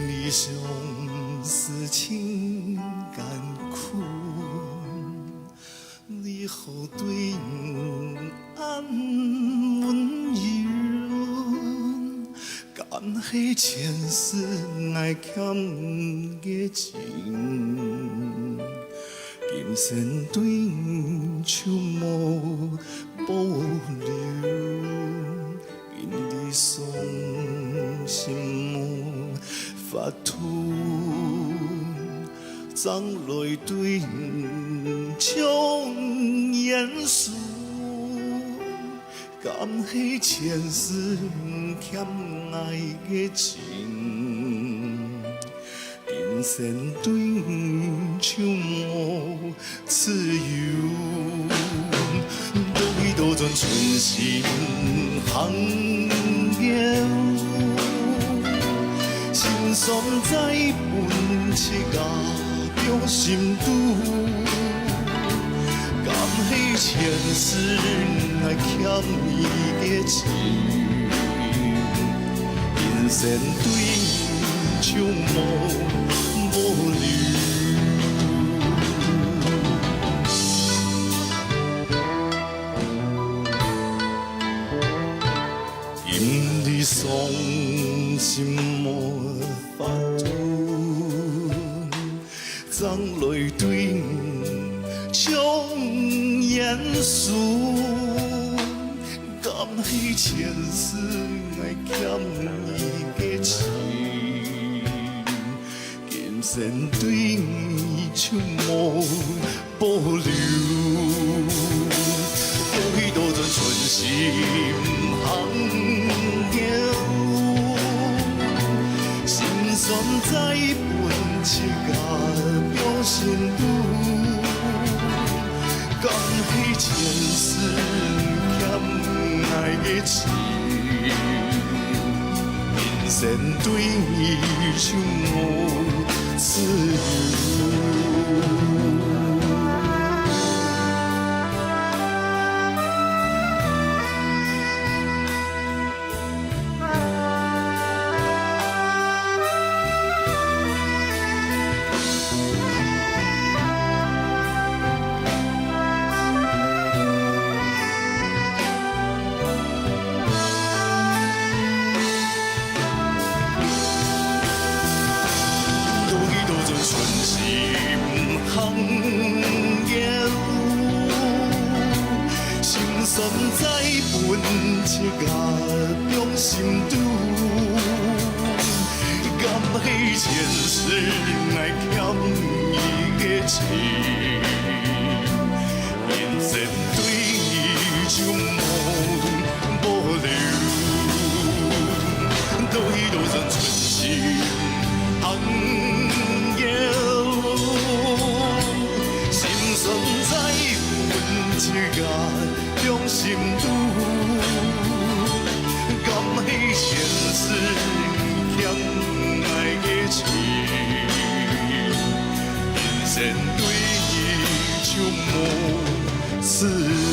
理想事情艰苦，你好对俺温柔，敢是前世爱欠的情，今生对就无保留，因你伤心无法度，藏泪对将言诉，敢是前世欠爱的情，今生对就无自由，倒转春心行了。心酸在本切甲中心拄，敢是前世爱欠伊的情，今生对就无留。因你伤心无法度，藏泪对将言诉，敢是前世爱欠伊的情，今生对就无保留。倒转春心行了，心酸在本切甲中心拄，敢是前世欠爱的情，今生对就无自由。春心行了，心酸在本切甲中心拄，敢是前世爱欠伊的情，今生对伊就无保留，倒转春心行。心酸在本切甲中心拄，敢是前世欠爱的情，今生对伊就无自由。